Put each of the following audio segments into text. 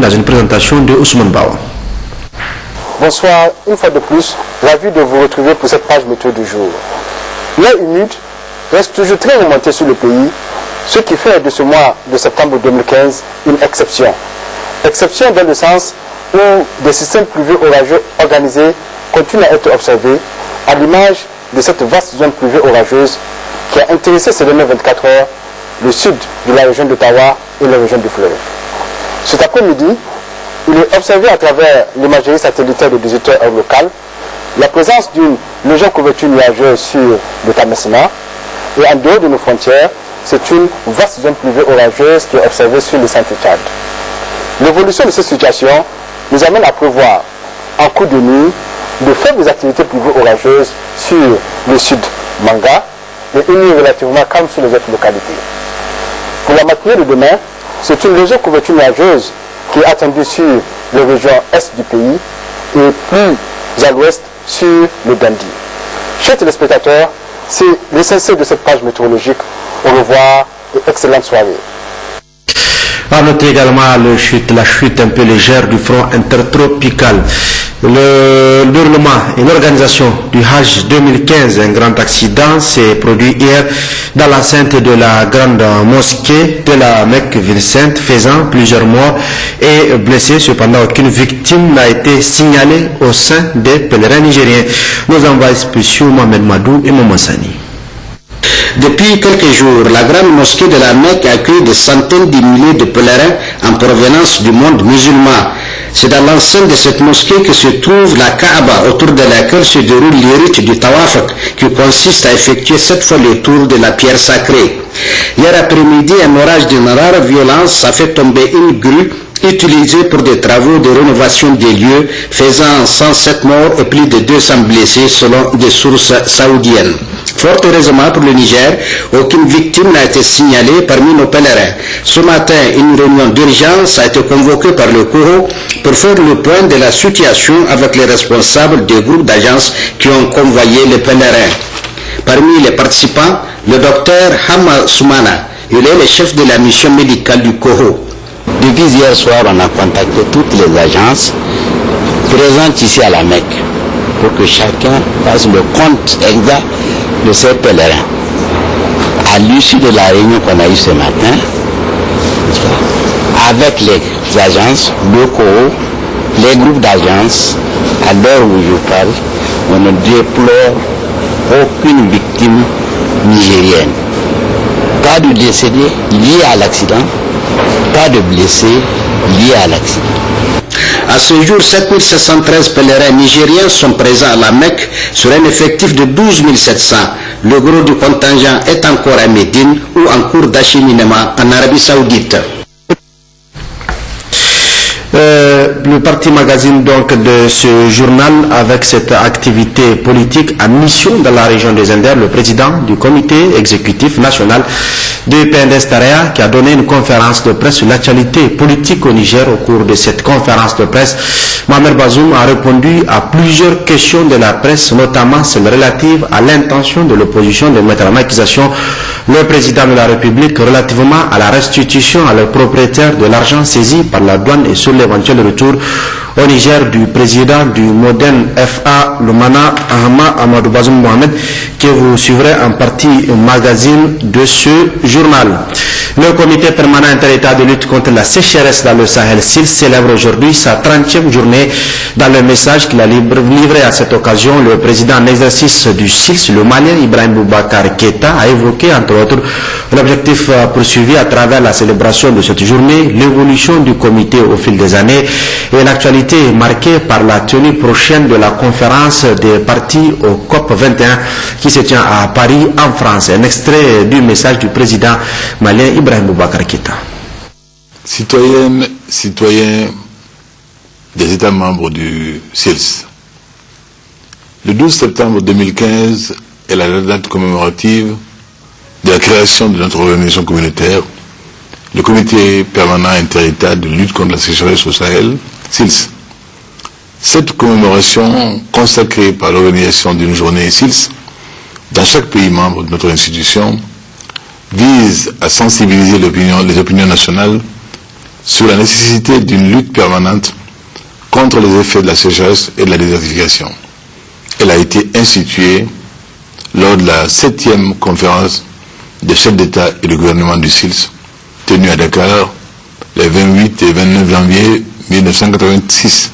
Dans une présentation de Ousmane Bawa. Bonsoir, une fois de plus, ravi de vous retrouver pour cette page météo du jour. L'air humide reste toujours très remonté sur le pays, ce qui fait de ce mois de septembre 2015 une exception. Exception dans le sens où des systèmes pluvieux orageux organisés continuent à être observés, à l'image de cette vaste zone pluvieuse orageuse qui a intéressé ces dernières 24 heures le sud de la région d'Ottawa et la région du fleuve. Cet après-midi, il est observé à travers l'imagerie satellitaire de 18 heures locale la présence d'une légère couverture nuageuse sur le Tamesina, et en dehors de nos frontières, c'est une vaste zone pluvieuse orageuse qui est observée sur le Centre-Tchad. L'évolution de cette situation nous amène à prévoir en cours de nuit de faibles activités pluvieuses orageuses sur le sud Manga et une nuit relativement calme sur les autres localités. Pour la matinée de demain, c'est une légère couverture nuageuse qui est attendue sur les régions est du pays et plus à l'ouest sur le Dandi. Chers téléspectateurs, c'est l'essentiel de cette page météorologique. Au revoir et excellente soirée. À noter également la chute un peu légère du front intertropical. Le déroulement et l'organisation du Hajj 2015, un grand accident, s'est produit hier dans l'enceinte de la grande mosquée de la Mecque ville sainte, faisant plusieurs morts et blessés. Cependant, aucune victime n'a été signalée au sein des pèlerins nigériens. Nos envoyés spéciaux Mohamed Madou et Mamassani. Depuis quelques jours, la grande mosquée de la Mecque accueille des centaines de milliers de pèlerins en provenance du monde musulman. C'est dans l'enceinte de cette mosquée que se trouve la Kaaba, autour de laquelle se déroule les rites du Tawaf, qui consiste à effectuer 7 fois le tour de la pierre sacrée. Hier après-midi, un orage d'une rare violence a fait tomber une grue utilisée pour des travaux de rénovation des lieux, faisant 107 morts et plus de 200 blessés selon des sources saoudiennes. Fort heureusement pour le Niger, aucune victime n'a été signalée parmi nos pèlerins. Ce matin, une réunion d'urgence a été convoquée par le Coro pour faire le point de la situation avec les responsables des groupes d'agences qui ont convoyé les pèlerins. Parmi les participants, le docteur Hama Soumana, il est le chef de la mission médicale du Coro. Depuis hier soir, on a contacté toutes les agences présentes ici à la Mecque pour que chacun fasse le compte exact de ces pèlerins. À l'issue de la réunion qu'on a eue ce matin, avec les agences, le COO, les groupes d'agences, à l'heure où je parle, on ne déplore aucune victime nigérienne. Pas de décédés liés à l'accident, pas de blessés liés à l'accident. À ce jour, 7713 pèlerins nigériens sont présents à la Mecque sur un effectif de 12 700. Le gros du contingent est encore à Médine ou en cours d'acheminement en Arabie Saoudite. Le parti magazine donc de ce journal avec cette activité politique à mission dans la région des Indères, le président du comité exécutif national de PNDS Tarea qui a donné une conférence de presse sur l'actualité politique au Niger. Au cours de cette conférence de presse, Mohamed Bazoum a répondu à plusieurs questions de la presse, notamment celles relatives à l'intention de l'opposition de mettre en accusation le président de la République relativement à la restitution à leurs propriétaires de l'argent saisi par la douane et sur l'éventuel retour au Niger du président du Modern FA, le Mana Ahmad Amadou Bazoum Mohamed, que vous suivrez en partie magazine de ce journal. Le comité permanent interétat de lutte contre la sécheresse dans le Sahel SILS célèbre aujourd'hui sa 30e journée. Dans le message qu'il a livré à cette occasion, le président en exercice du SILS, le Malien Ibrahim Boubacar Keïta, a évoqué entre autres l'objectif poursuivi à travers la célébration de cette journée, l'évolution du comité au fil des années et l'actualité marquée par la tenue prochaine de la conférence des partis au COP 21 qui se tient à Paris en France. Un extrait du message du président malien Ibrahim Boubacar Keïta. Citoyennes, citoyens des États membres du SILS, le 12 septembre 2015 est la date commémorative de la création de notre organisation communautaire, le comité permanent interétat de lutte contre la sécheresse au Sahel, SILS. Cette commémoration, consacrée par l'organisation d'une journée SILS dans chaque pays membre de notre institution, vise à sensibiliser les opinions nationales sur la nécessité d'une lutte permanente contre les effets de la sécheresse et de la désertification. Elle a été instituée lors de la 7e conférence des chefs d'État et de gouvernement du SILS, tenue à Dakar les 28 et 29 janvier 1986.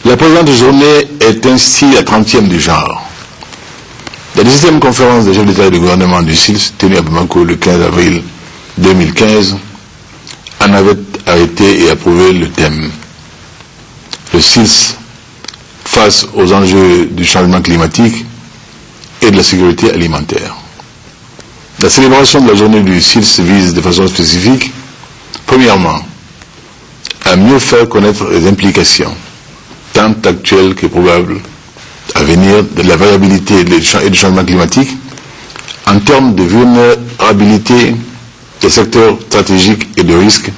La présente journée est ainsi la 30e du genre. La 17e conférence des chefs d'État et de gouvernement du SILS, tenue à Bamako le 15 avril 2015, en avait arrêté et approuvé le thème. Le SILS face aux enjeux du changement climatique et de la sécurité alimentaire. La célébration de la journée du SILS vise de façon spécifique, premièrement, à mieux faire connaître les implications, tant actuelles que probables, à venir de la variabilité et du changement climatique, en termes de vulnérabilité des secteurs stratégiques et de risques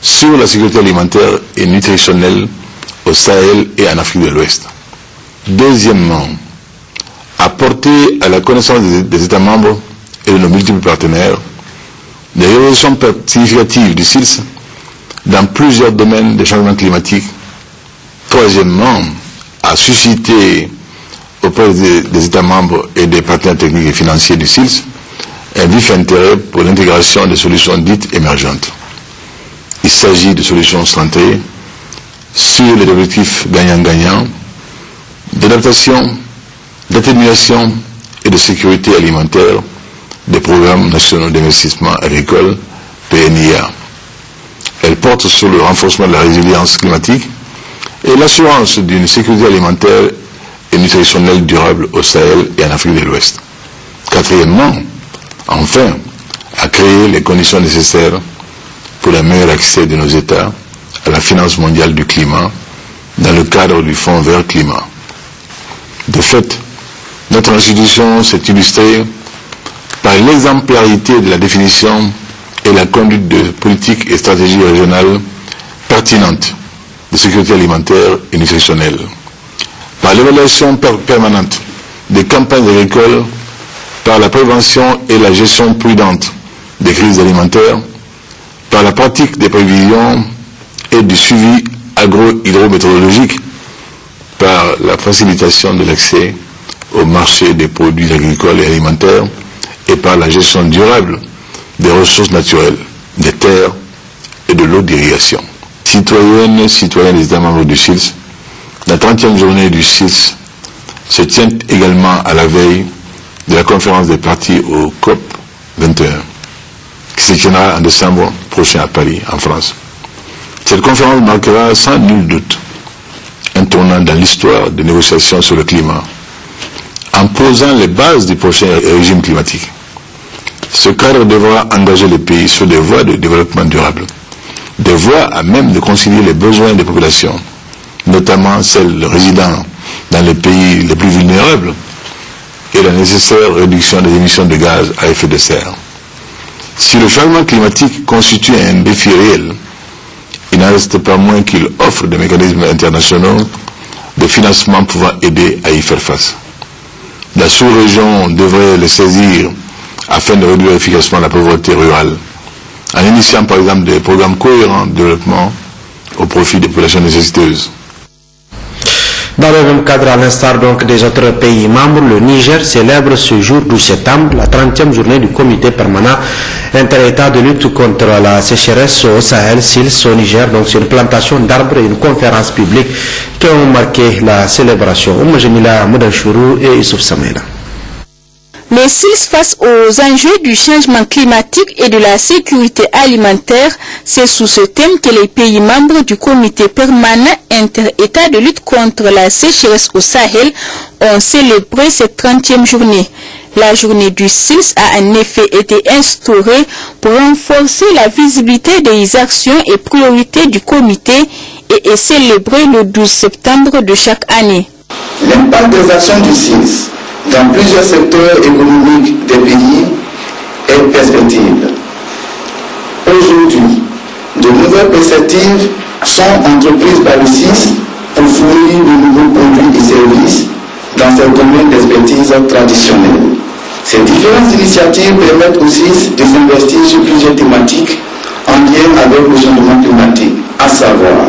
sur la sécurité alimentaire et nutritionnelle au Sahel et en Afrique de l'Ouest. Deuxièmement, apporter à la connaissance des États membres et de nos multiples partenaires des évolutions significatives du SILS dans plusieurs domaines des changements climatiques. Troisièmement, à susciter auprès des États membres et des partenaires techniques et financiers du SILS un vif intérêt pour l'intégration des solutions dites émergentes. Il s'agit de solutions centrées sur les objectifs gagnant-gagnant, d'adaptation, d'atténuation et de sécurité alimentaire des programmes nationaux d'investissement agricole, PNIA. Elle porte sur le renforcement de la résilience climatique et l'assurance d'une sécurité alimentaire et nutritionnelle durable au Sahel et en Afrique de l'Ouest. Quatrièmement, enfin, à créer les conditions nécessaires pour le meilleur accès de nos États à la finance mondiale du climat dans le cadre du Fonds vert climat. De fait, notre institution s'est illustrée par l'exemplarité de la définition et la conduite de politiques et stratégies régionales pertinentes de sécurité alimentaire et nutritionnelle, par l'évaluation permanente des campagnes agricoles, par la prévention et la gestion prudente des crises alimentaires, par la pratique des prévisions et du suivi agro-hydrométéorologique, par la facilitation de l'accès au marché des produits agricoles et alimentaires et par la gestion durable des ressources naturelles, des terres et de l'eau d'irrigation. Citoyennes, citoyens des États membres du SILS, la 30e journée du SILS se tient également à la veille de la conférence des partis au COP 21, qui se tiendra en décembre prochain à Paris, en France. Cette conférence marquera sans nul doute un tournant dans l'histoire des négociations sur le climat, en posant les bases du prochain régime climatique. Ce cadre devra engager les pays sur des voies de développement durable, des voies à même de concilier les besoins des populations, notamment celles résidant dans les pays les plus vulnérables, et la nécessaire réduction des émissions de gaz à effet de serre. Si le changement climatique constitue un défi réel, il n'en reste pas moins qu'il offre des mécanismes internationaux de financement pouvant aider à y faire face. La sous-région devrait les saisir afin de réduire efficacement la pauvreté rurale, en initiant par exemple des programmes cohérents de développement au profit des populations nécessiteuses. Dans le même cadre, à l'instar donc des autres pays membres, le Niger célèbre ce jour 12 septembre la 30e journée du comité permanent inter-État de lutte contre la sécheresse au Sahel, SILS, au Niger. Donc c'est une plantation d'arbres et une conférence publique qui ont marqué la célébration. Oumajemila Moudanchourou et Youssouf Samela. Le SILS face aux enjeux du changement climatique et de la sécurité alimentaire, c'est sous ce thème que les pays membres du comité permanent inter-État de lutte contre la sécheresse au Sahel ont célébré cette 30e journée. La journée du SILS a en effet été instaurée pour renforcer la visibilité des actions et priorités du comité et est célébrée le 12 septembre de chaque année. L'impact des actions du SILS dans plusieurs secteurs économiques des pays est perspective. Aujourd'hui, de nouvelles perspectives sont entreprises par le SILS pour fournir de nouveaux produits et services dans ces domaines d'expertise traditionnels. Ces différentes initiatives permettent au SILS de s'investir sur plusieurs thématiques en en lien avec le changement climatique, à savoir,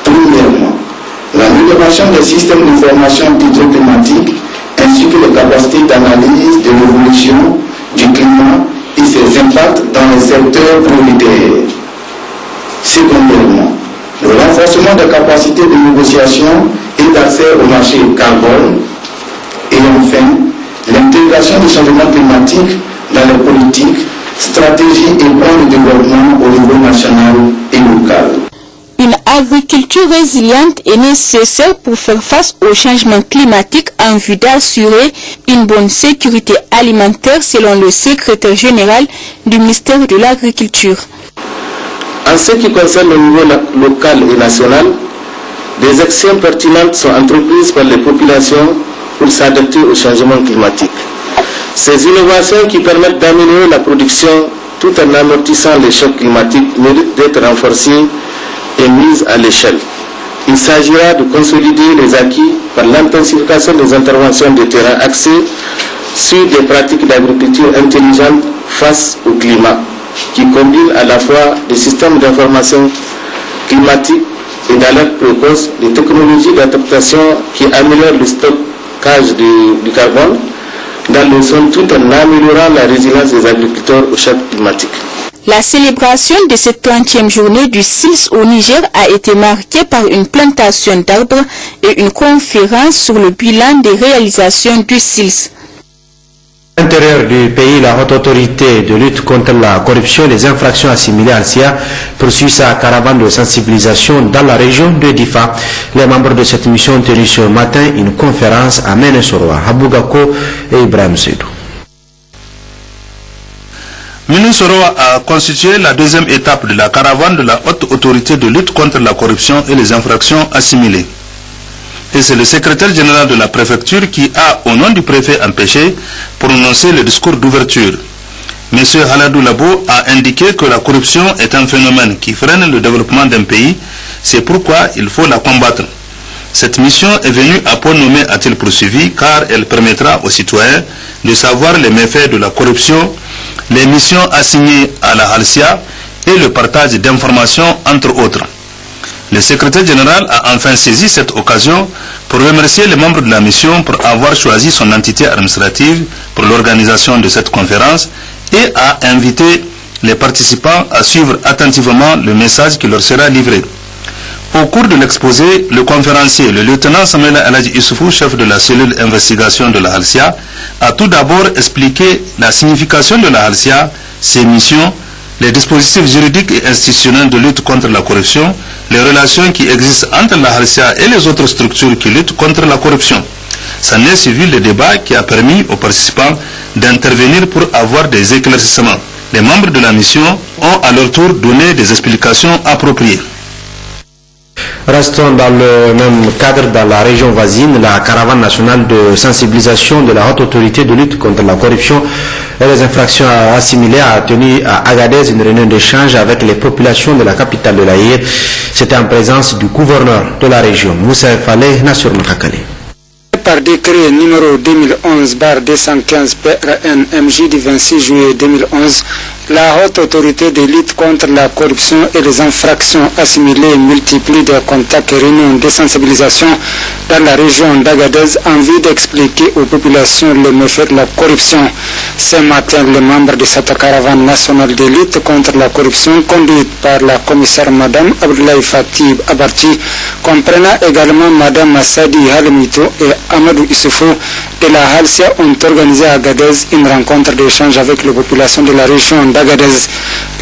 premièrement, l'amélioration des systèmes d'information hydroclimatique ainsi que les capacités d'analyse de l'évolution du climat et ses impacts dans les secteurs prioritaires. Secondairement, le renforcement des capacités de négociation et d'accès au marché carbone. Et enfin, l'intégration du changement climatique dans les politiques, stratégies et plans de développement au niveau national et local. Une agriculture résiliente est nécessaire pour faire face au changement climatique en vue d'assurer une bonne sécurité alimentaire selon le secrétaire général du ministère de l'Agriculture. En ce qui concerne le niveau local et national, des actions pertinentes sont entreprises par les populations pour s'adapter au changement climatique. Ces innovations qui permettent d'améliorer la production tout en amortissant les chocs climatiques méritent d'être renforcées et mises à l'échelle. Il s'agira de consolider les acquis par l'intensification des interventions de terrain axées sur des pratiques d'agriculture intelligente face au climat, qui combinent à la fois des systèmes d'information climatique et d'alerte précoce, des technologies d'adaptation qui améliorent le stockage du carbone dans le sol tout en améliorant la résilience des agriculteurs au choc climatique. La célébration de cette 30e journée du SILS au Niger a été marquée par une plantation d'arbres et une conférence sur le bilan des réalisations du SILS. À l'intérieur du pays, la haute autorité de lutte contre la corruption et les infractions assimilées à SIA poursuit sa caravane de sensibilisation dans la région de Difa. Les membres de cette mission ont tenu ce matin une conférence à Ménesoroa, Habougako et Ibrahim Seydou. Ménesoroa a constitué la deuxième étape de la caravane de la haute autorité de lutte contre la corruption et les infractions assimilées. Et c'est le secrétaire général de la préfecture qui a, au nom du préfet empêché, prononcé le discours d'ouverture. M. Haladou Labo a indiqué que la corruption est un phénomène qui freine le développement d'un pays, c'est pourquoi il faut la combattre. Cette mission est venue à point nommé, a-t-il poursuivi, car elle permettra aux citoyens de savoir les méfaits de la corruption, les missions assignées à la Halsia et le partage d'informations, entre autres. Le secrétaire général a enfin saisi cette occasion pour remercier les membres de la mission pour avoir choisi son entité administrative pour l'organisation de cette conférence et a invité les participants à suivre attentivement le message qui leur sera livré. Au cours de l'exposé, le conférencier, le lieutenant Samuel Aladji Issoufou, chef de la cellule d'investigation de la Halsia, a tout d'abord expliqué la signification de la Halsia, ses missions, les dispositifs juridiques et institutionnels de lutte contre la corruption, les relations qui existent entre la Halsia et les autres structures qui luttent contre la corruption. S'en est suivi le débat qui a permis aux participants d'intervenir pour avoir des éclaircissements. Les membres de la mission ont à leur tour donné des explications appropriées. Restons dans le même cadre dans la région voisine. La caravane nationale de sensibilisation de la haute autorité de lutte contre la corruption et les infractions assimilées a tenu à Agadez une réunion d'échange avec les populations de la capitale de l'Aïr. C'était en présence du gouverneur de la région, Moussa Faleh Nassur Makakale. Par décret numéro 2011-215 PRN-MJ du 26 juillet 2011, la haute autorité de lutte contre la corruption et les infractions assimilées multiplie des contacts et réunions de sensibilisation dans la région d'Agadez en vue d'expliquer aux populations les méfaits de la corruption. Ce matin, les membres de cette caravane nationale de lutte contre la corruption conduite par la commissaire Madame Abdoulaye Fatih Abarti, comprenant également Madame Massadi Halimito et Amadou Issoufou de la Halsia, ont organisé à Agadez une rencontre d'échange avec les populations de la région d'Agadez.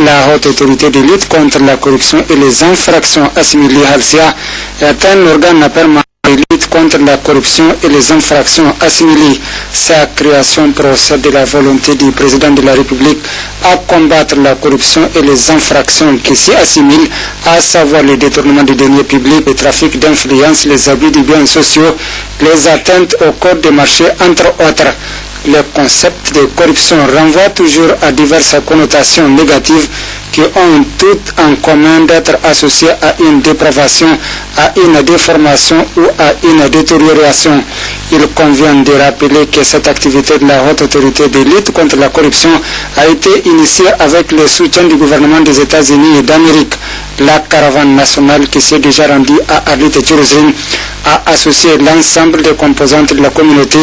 La haute autorité de lutte contre la corruption et les infractions assimilées Halsia est un organe permanent de lutte contre la corruption et les infractions assimilées. Sa création procède de la volonté du président de la République à combattre la corruption et les infractions qui s'y assimilent, à savoir le détournement des deniers publics, le trafic d'influence, les abus de biens sociaux, les atteintes au code des marchés, entre autres. Le concept de corruption renvoie toujours à diverses connotations négatives qui ont toutes en commun d'être associées à une dépravation, à une déformation ou à une détérioration. Il convient de rappeler que cette activité de la haute autorité de lutte contre la corruption a été initiée avec le soutien du gouvernement des États-Unis et d'Amérique. La caravane nationale qui s'est déjà rendue à Arlit et Jérusalem a associé l'ensemble des composantes de la communauté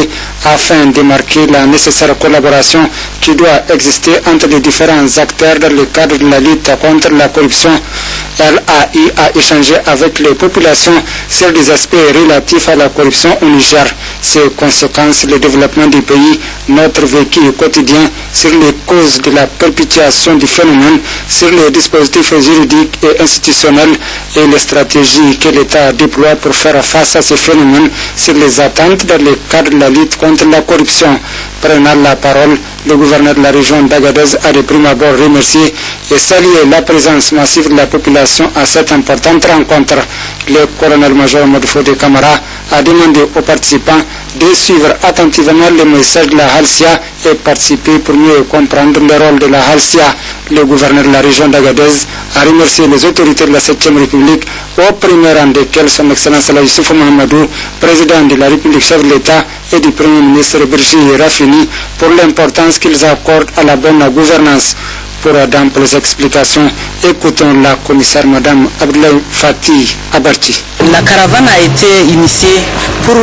afin de marquer la nécessaire collaboration qui doit exister entre les différents acteurs dans le cadre de la lutte contre la corruption. Elle a eu à échanger avec les populations sur des aspects relatifs à la corruption au Niger, ses conséquences, le développement du pays, notre vécu quotidien, sur les causes de la perpétuation du phénomène, sur les dispositifs juridiques et institutionnels et les stratégies que l'État déploie pour faire face à ces phénomènes, sur les attentes dans le cadre de la lutte contre la corruption. Prenant la parole, le gouverneur de la région d'Agadez a de prime abord remercié et salué la présence massive de la population à cette importante rencontre. Le colonel-major Modfode Camara a demandé aux participants de suivre attentivement le message de la Halsia et participer pour mieux comprendre le rôle de la Halsia. Le gouverneur de la région d'Agadez a remercié les autorités de la 7e République, au premier rang desquelles son Excellence Youssouf Mahamadou, président de la République, chef de l'État, et du Premier ministre Birji Rafini, pour l'importance qu'ils accordent à la bonne gouvernance. Pour d'amples explications, écoutons la commissaire Madame Abdoulaye Fatih Abarti. La caravane a été initiée pour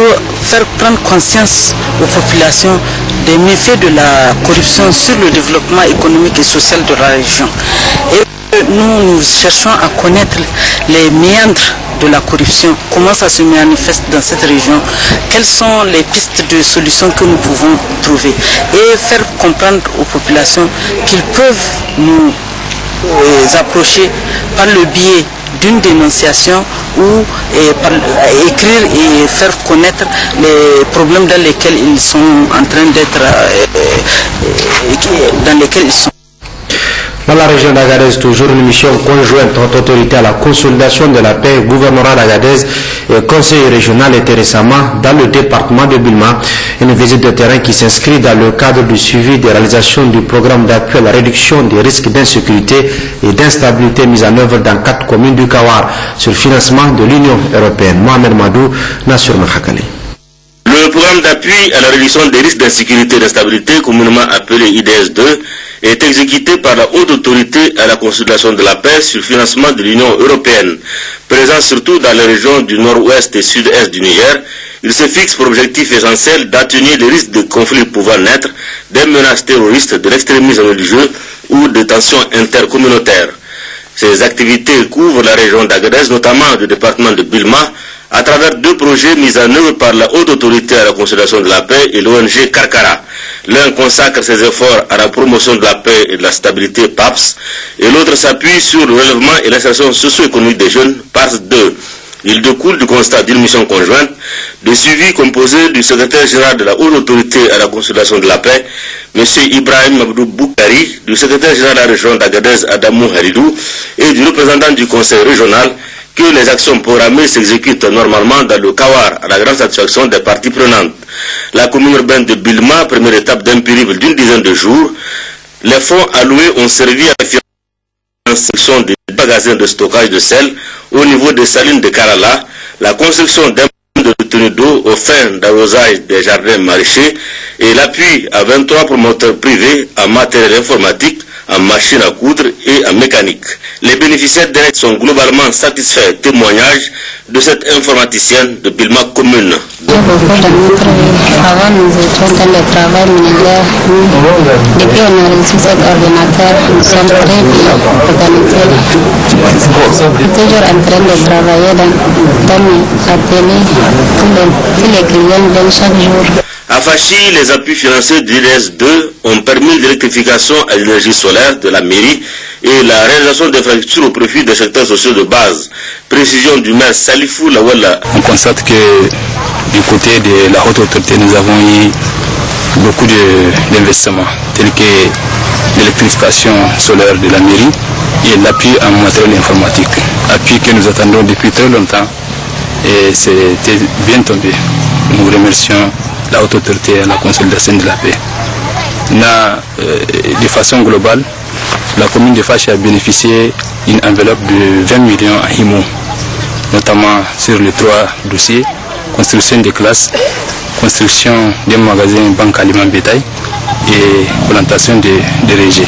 faire prendre conscience aux populations des méfaits de la corruption sur le développement économique et social de la région. Et nous cherchons à connaître les méandres de la corruption, comment ça se manifeste dans cette région, quelles sont les pistes de solutions que nous pouvons trouver et faire comprendre aux populations qu'ils peuvent nous approcher par le biais d'une dénonciation ou par écrire et faire connaître les problèmes dans lesquels ils sont en train d'être, dans lesquels ils sont. Dans la région d'Agadez, toujours une mission conjointe entre autorités à la consolidation de la paix, gouvernorat d'Agadez et conseil régional était récemment dans le département de Bilma. Une visite de terrain qui s'inscrit dans le cadre du suivi des réalisations du programme d'appui à la réduction des risques d'insécurité et d'instabilité mis en œuvre dans 4 communes du Kawar sur le financement de l'Union européenne. Mohamed Madou, Nassur Mahakali. Le programme d'appui à la réduction des risques d'insécurité et d'instabilité, communément appelé IDS2, est exécuté par la haute autorité à la consolidation de la paix sur le financement de l'Union européenne. Présent surtout dans les régions du nord-ouest et sud-est du Niger, il se fixe pour objectif essentiel d'atténuer les risques de conflits pouvant naître des menaces terroristes, de l'extrémisme religieux ou de tensions intercommunautaires. Ces activités couvrent la région d'Agadez, notamment le département de Bilma, à travers 2 projets mis en œuvre par la haute autorité à la consolidation de la paix et l'ONG Karkara. L'un consacre ses efforts à la promotion de la paix et de la stabilité PAPS, et l'autre s'appuie sur le relèvement et l'insertion socio-économique des jeunes PARS 2. Il découle du constat d'une mission conjointe de suivi composé du secrétaire général de la haute autorité à la consolidation de la paix, M. Ibrahim Abdou Boukari, du secrétaire général de la région d'Agadez Adamou Haridou et du représentant du conseil régional, que les actions programmées s'exécutent normalement dans le Kawar à la grande satisfaction des parties prenantes. La commune urbaine de Bilma, première étape d'un périple d'une dizaine de jours, les fonds alloués ont servi à la construction des magasins de stockage de sel au niveau des salines de Karala, la construction d'un de retenue d'eau aux fins d'arrosage des jardins maraîchers et l'appui à 23 promoteurs privés en matériel informatique, en machines à coudre et en mécanique. Les bénéficiaires directs sont globalement satisfaits. Témoignage de cette informaticienne de Bilma commune. Avant, nous étions dans le travail militaire. Depuis on a reçu cet ordinateur, nous sommes très bien organisés. Toujours en train de travailler dans mes ateliers. Tous les clients viennent chaque jour. À Fachi, les appuis financiers du IDS2 ont permis l'électrification à l'énergie solaire de la mairie et la réalisation d'infrastructures au profit des secteurs sociaux de base. Précision du maire Salifou Lawala. On constate que du côté de la haute autorité, nous avons eu beaucoup d'investissements, tels que l'électrification solaire de la mairie et l'appui en matériel informatique. Appui que nous attendons depuis très longtemps et c'était bien tombé. Nous remercions la haute autorité à la consolidation de la paix. De façon globale, la commune de Faché a bénéficié d'une enveloppe de 20 millions à IMO, notamment sur les 3 dossiers, construction des classes, construction d'un magasin banque aliments bétail et plantation de rejets.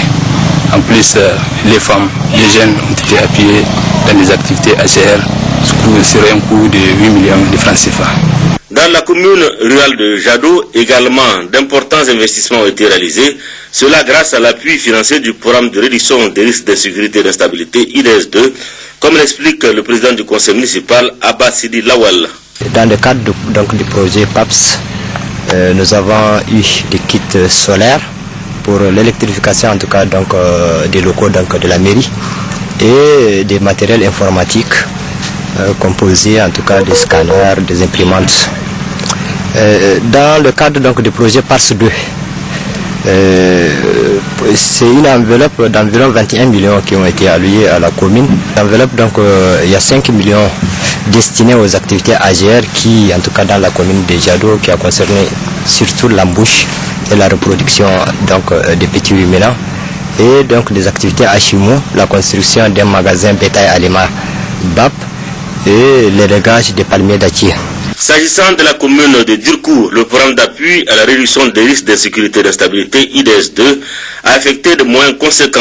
En plus, les femmes, les jeunes ont été appuyés dans des activités AGR sur un coût de 8 millions de francs CFA. Dans la commune rurale de Jado, également, d'importants investissements ont été réalisés, cela grâce à l'appui financier du programme de réduction des risques d'insécurité et d'instabilité IDS2, comme l'explique le président du conseil municipal, Abba Sidi Lawal. Dans le cadre du projet PAPS, nous avons eu des kits solaires pour l'électrification en tout cas des locaux de la mairie et des matériels informatiques composés en tout cas des scanners, des imprimantes. Dans le cadre du projet PARS 2, c'est une enveloppe d'environ 21 millions qui ont été alloués à la commune. L'enveloppe, il y a 5 millions destinés aux activités AGR qui, en tout cas dans la commune de Jado, qui a concerné surtout l'embauche et la reproduction des petits ruminants. Et donc des activités HMO, la construction d'un magasin bétail aliment BAP et l'élégage des palmiers dattiers. S'agissant de la commune de Dirkou, le programme d'appui à la réduction des risques d'insécurité et d'instabilité IDS2 a affecté de moyens conséquents.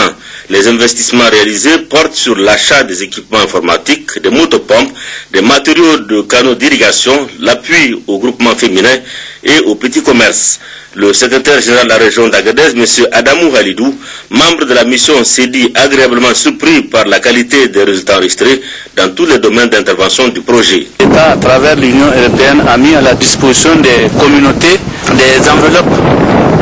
Les investissements réalisés portent sur l'achat des équipements informatiques, des motopompes, des matériaux de canaux d'irrigation, l'appui au groupement féminin et au petit commerce. Le secrétaire général de la région d'Agadez, M. Adamou Halidou, membre de la mission, s'est dit agréablement surpris par la qualité des résultats enregistrés dans tous les domaines d'intervention du projet. L'État, à travers l'Union européenne, a mis à la disposition des communautés des enveloppes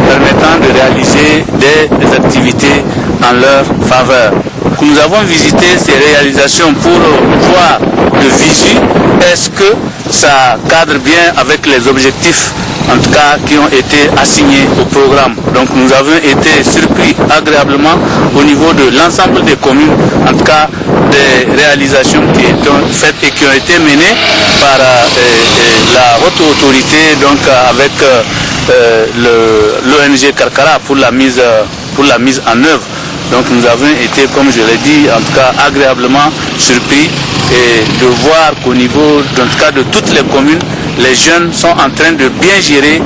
permettant de réaliser des activités en leur faveur. Nous avons visité ces réalisations pour voir de visu est-ce que ça cadre bien avec les objectifs en tout cas qui ont été assignés au programme. Donc nous avons été surpris agréablement au niveau de l'ensemble des communes, en tout cas des réalisations qui ont faites et qui ont été menées par la haute autorité, donc avec l'ONG Karkara pour la mise en œuvre. Donc nous avons été, comme je l'ai dit, en tout cas agréablement surpris et de voir qu'au niveau, en tout cas de toutes les communes, les jeunes sont en train de bien gérer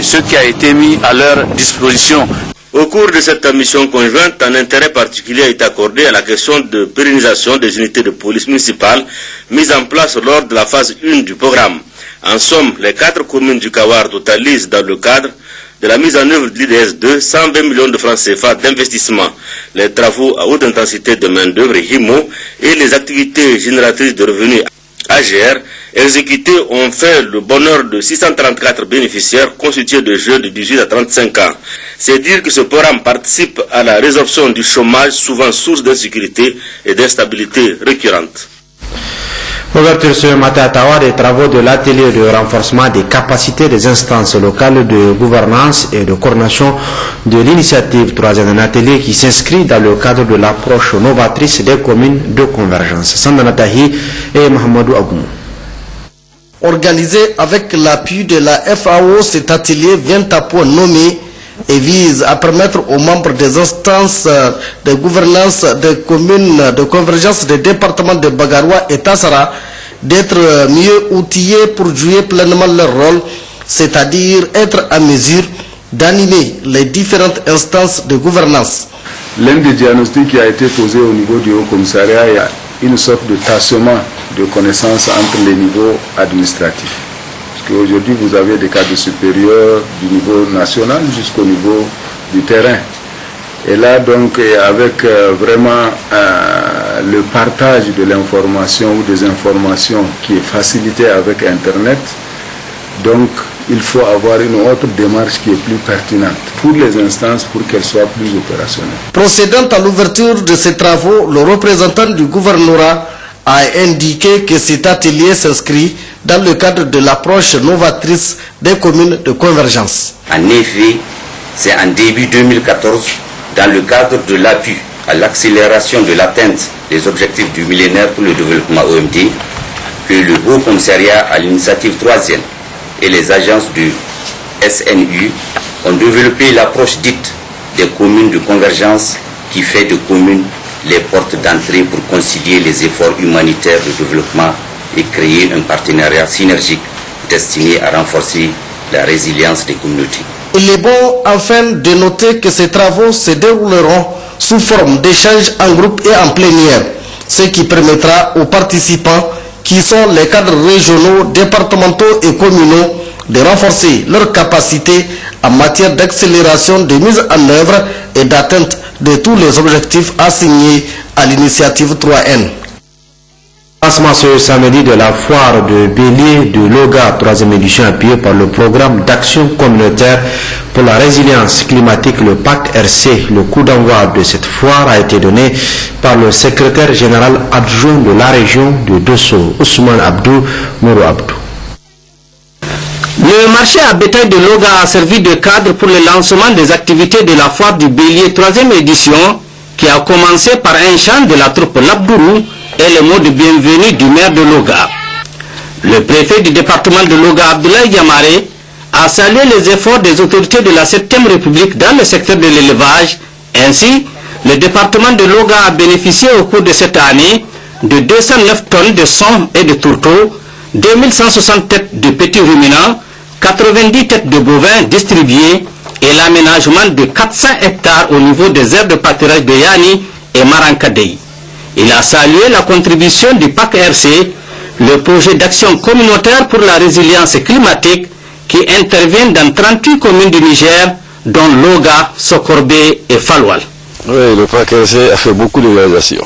ce qui a été mis à leur disposition. Au cours de cette mission conjointe, un intérêt particulier a été accordé à la question de pérennisation des unités de police municipales mises en place lors de la phase 1 du programme. En somme, les 4 communes du Kawar totalisent dans le cadre de la mise en œuvre de l'IDS2 120 millions de francs CFA d'investissement. Les travaux à haute intensité de main-d'œuvre HIMO et les activités génératrices de revenus AGR exécutés ont fait le bonheur de 634 bénéficiaires constitués de jeunes de 18 à 35 ans. C'est dire que ce programme participe à la résorption du chômage, souvent source d'insécurité et d'instabilité récurrente. Ouverture ce matin à Tawa des travaux de l'atelier de renforcement des capacités des instances locales de gouvernance et de coordination de l'initiative 3e, un atelier qui s'inscrit dans le cadre de l'approche novatrice des communes de convergence. Sandana Tahi et Mohamedou Agoumou. Organisé avec l'appui de la FAO, cet atelier vient à point nommé et vise à permettre aux membres des instances de gouvernance des communes de convergence des départements de Bagaroua et Tassara d'être mieux outillés pour jouer pleinement leur rôle, c'est-à-dire être à mesure d'animer les différentes instances de gouvernance. L'un des diagnostics qui a été posé au niveau du Haut-Commissariat, il y a une sorte de tassement de connaissances entre les niveaux administratifs. Aujourd'hui, vous avez des cadres supérieurs du niveau national jusqu'au niveau du terrain. Et là, donc, avec vraiment le partage de l'information ou des informations qui est facilité avec Internet, donc, il faut avoir une autre démarche qui est plus pertinente pour les instances pour qu'elles soient plus opérationnelles. Procédant à l'ouverture de ces travaux, le représentant du gouvernorat a indiqué que cet atelier s'inscrit dans le cadre de l'approche novatrice des communes de convergence. En effet, c'est en début 2014, dans le cadre de l'appui à l'accélération de l'atteinte des objectifs du millénaire pour le développement OMD, que le Haut Commissariat à l'initiative 3e et les agences du SNU ont développé l'approche dite des communes de convergence qui fait de communes les portes d'entrée pour concilier les efforts humanitaires de développement et créer un partenariat synergique destiné à renforcer la résilience des communautés. Il est bon enfin de noter que ces travaux se dérouleront sous forme d'échanges en groupe et en plénière, ce qui permettra aux participants qui sont les cadres régionaux, départementaux et communaux de renforcer leurs capacités en matière d'accélération de mise en œuvre et d'atteinte de tous les objectifs assignés à l'initiative 3N. Lancement ce samedi de la foire de Bélier de Loga, 3e édition appuyée par le programme d'action communautaire pour la résilience climatique, le PAC RC. Le coup d'envoi de cette foire a été donné par le secrétaire général adjoint de la région de Dosso, Ousmane Abdou Mourou Abdou. Le marché à bétail de Loga a servi de cadre pour le lancement des activités de la foire du Bélier 3e édition qui a commencé par un chant de la troupe Labdourou et le mot de bienvenue du maire de Loga. Le préfet du département de Loga, Abdoulaye Diamare, a salué les efforts des autorités de la 7e République dans le secteur de l'élevage. Ainsi, le département de Loga a bénéficié au cours de cette année de 209 tonnes de son et de tourteaux, 2160 têtes de petits ruminants, 90 têtes de bovins distribuées et l'aménagement de 400 hectares au niveau des aires de pâturage de Yani et Marankadei. Il a salué la contribution du PAC RC, le projet d'action communautaire pour la résilience climatique qui intervient dans 38 communes du Niger, dont Loga, Sokorbe et Falwal. Oui, le PAC RC a fait beaucoup de réalisations.